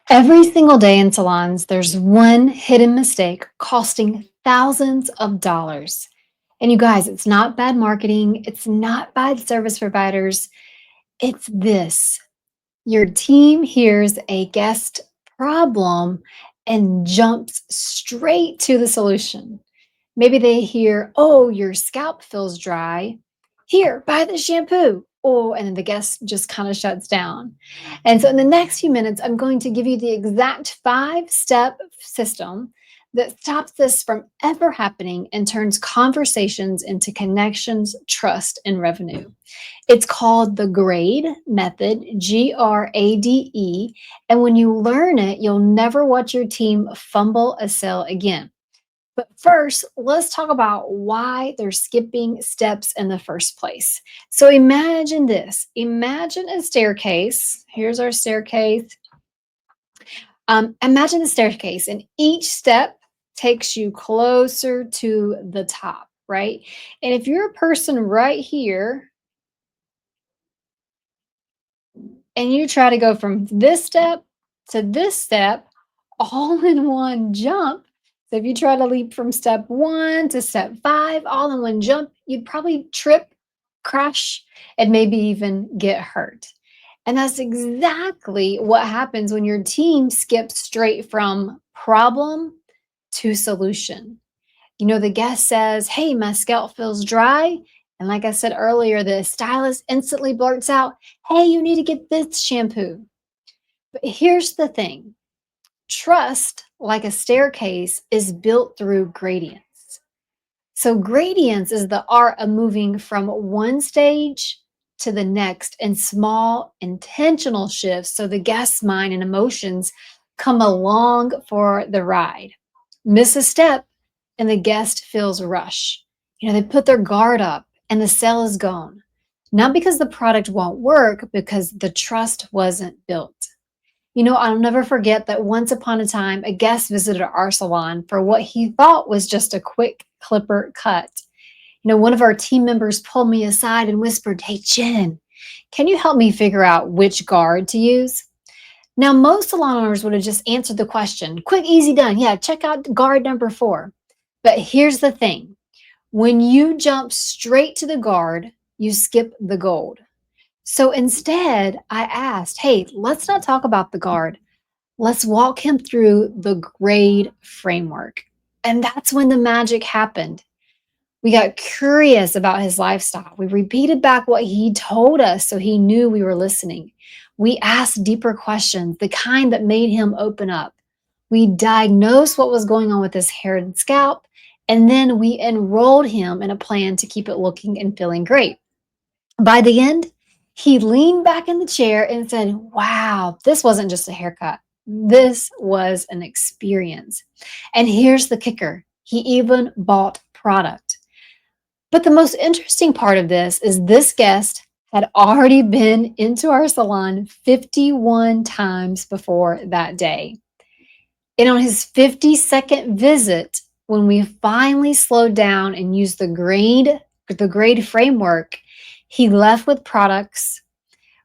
Every single day in salons, there's one hidden mistake costing thousands of dollars. And you guys, it's not bad marketing, it's not bad service providers, it's this. Your team hears a guest problem and jumps straight to the solution. Maybe they hear, oh, your scalp feels dry. Here, buy the shampoo. Oh, and then the guest just kind of shuts down. And so, in the next few minutes, I'm going to give you the exact 5 step system that stops this from ever happening and turns conversations into connections, trust, and revenue. It's called the GRADE method, GRADE. And when you learn it, you'll never watch your team fumble a sale again. But first, let's talk about why they're skipping steps in the first place. So imagine this. Imagine a staircase. Here's our staircase. Imagine the staircase, and each step takes you closer to the top, right? And if you're a person right here and you try to go from this step to this step all in one jump. So if you try to leap from step 1 to step 5 all in one jump, you'd probably trip, crash, and maybe even get hurt. And that's exactly what happens when your team skips straight from problem to solution. The guest says, hey, my scalp feels dry. And like I said earlier, the stylist instantly blurts out, hey, you need to get this shampoo. But here's the thing, trust, like a staircase, is built through gradients. So, gradients is the art of moving from one stage to the next in small, intentional shifts so the guest's mind and emotions come along for the ride. Miss a step, and the guest feels rush. They put their guard up and the sale is gone. Not because the product won't work, because the trust wasn't built. I'll never forget that once upon a time, a guest visited our salon for what he thought was just a quick clipper cut. One of our team members pulled me aside and whispered, hey, Jen, can you help me figure out which guard to use? Now, most salon owners would have just answered the question, quick, easy, done. Yeah, check out guard number 4. But here's the thing, when you jump straight to the guard, you skip the gold. So instead, I asked, hey, let's not talk about the guard. Let's walk him through the grade framework. And that's when the magic happened. We got curious about his lifestyle. We repeated back what he told us so he knew we were listening. We asked deeper questions, the kind that made him open up. We diagnosed what was going on with his hair and scalp, and then we enrolled him in a plan to keep it looking and feeling great. By the end, he leaned back in the chair and said, wow, this wasn't just a haircut. This was an experience. And here's the kicker, he even bought product. But the most interesting part of this is this guest had already been into our salon 51 times before that day. And on his 52nd visit, when we finally slowed down and used the grade framework, he left with products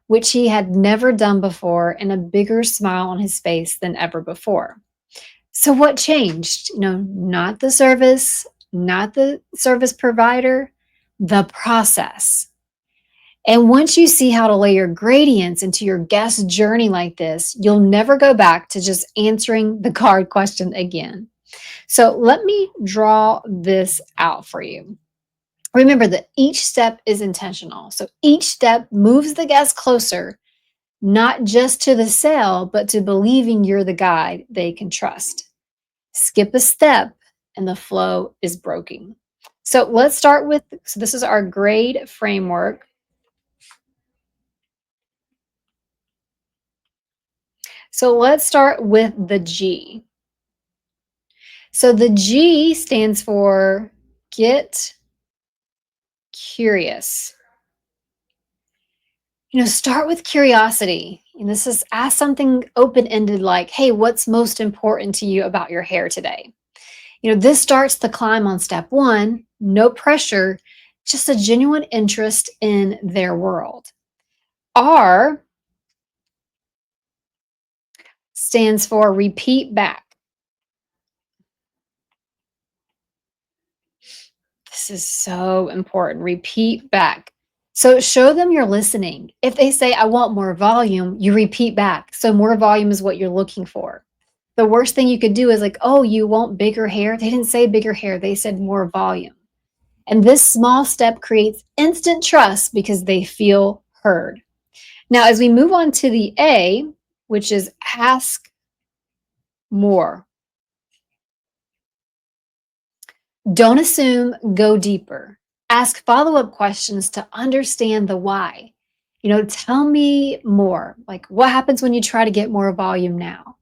which he had never done before and a bigger smile on his face than ever before. So what changed? Not the service, not the service provider, the process. And once you see how to layer gradients into your guest journey like this, you'll never go back to just answering the card question again. So let me draw this out for you. Remember that each step is intentional. So each step moves the guest closer, not just to the sale, but to believing you're the guide they can trust. Skip a step and the flow is broken. So let's start with, so this is our grade framework. So let's start with the G. So the G stands for get curious. Start with curiosity. And this is ask something open-ended like, hey, what's most important to you about your hair today? This starts the climb on step 1, no pressure, just a genuine interest in their world. R stands for repeat back. This is so important. Repeat back. So show them you're listening. If they say, I want more volume, you repeat back. So more volume is what you're looking for. The worst thing you could do is like, oh, you want bigger hair? They didn't say bigger hair, they said more volume. And this small step creates instant trust because they feel heard. Now, as we move on to the A, which is ask more. Don't assume, go deeper. Ask follow up questions to understand the why. Tell me more. Like, what happens when you try to get more volume now?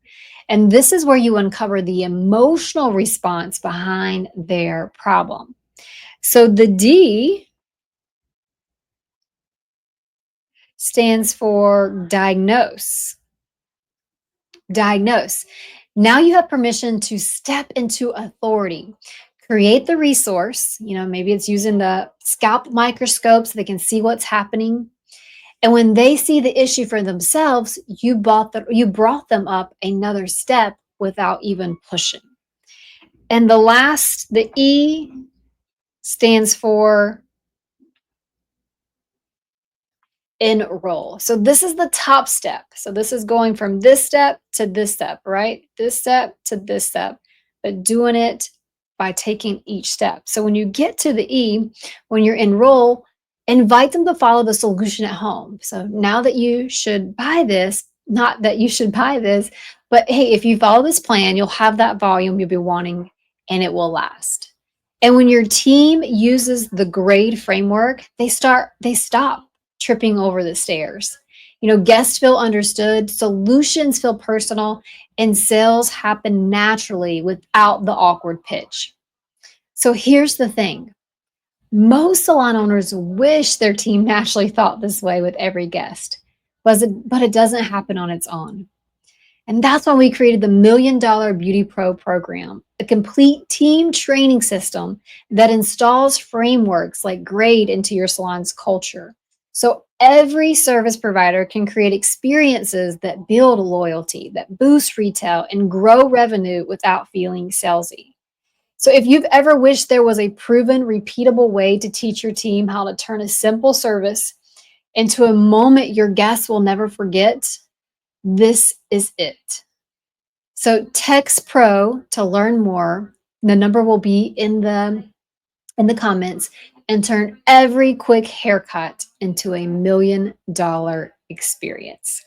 And this is where you uncover the emotional response behind their problem. So the D stands for diagnose. Diagnose. Now you have permission to step into authority. Create the resource. Maybe it's using the scalp microscope so they can see what's happening. And when they see the issue for themselves, you brought them up another step without even pushing. And the E stands for enroll. So this is the top step. So this is going from this step to this step, right? This step to this step, but doing it by taking each step. So when you get to the E, when you're enroll, invite them to follow the solution at home. So now that you should buy this, not that you should buy this, but hey, if you follow this plan, you'll have that volume you'll be wanting and it will last. And when your team uses the grade framework, they stop tripping over the stairs. Guests feel understood, solutions feel personal, and sales happen naturally without the awkward pitch. So here's the thing. Most salon owners wish their team naturally thought this way with every guest, but it doesn't happen on its own. And that's why we created the $1 Million Beauty Pro program, a complete team training system that installs frameworks like grade into your salon's culture. So every service provider can create experiences that build loyalty, that boost retail, and grow revenue without feeling salesy. So if you've ever wished there was a proven, repeatable way to teach your team how to turn a simple service into a moment your guests will never forget, this is it. So text pro to learn more. The number will be in the comments, and turn every quick haircut into a $1 million experience.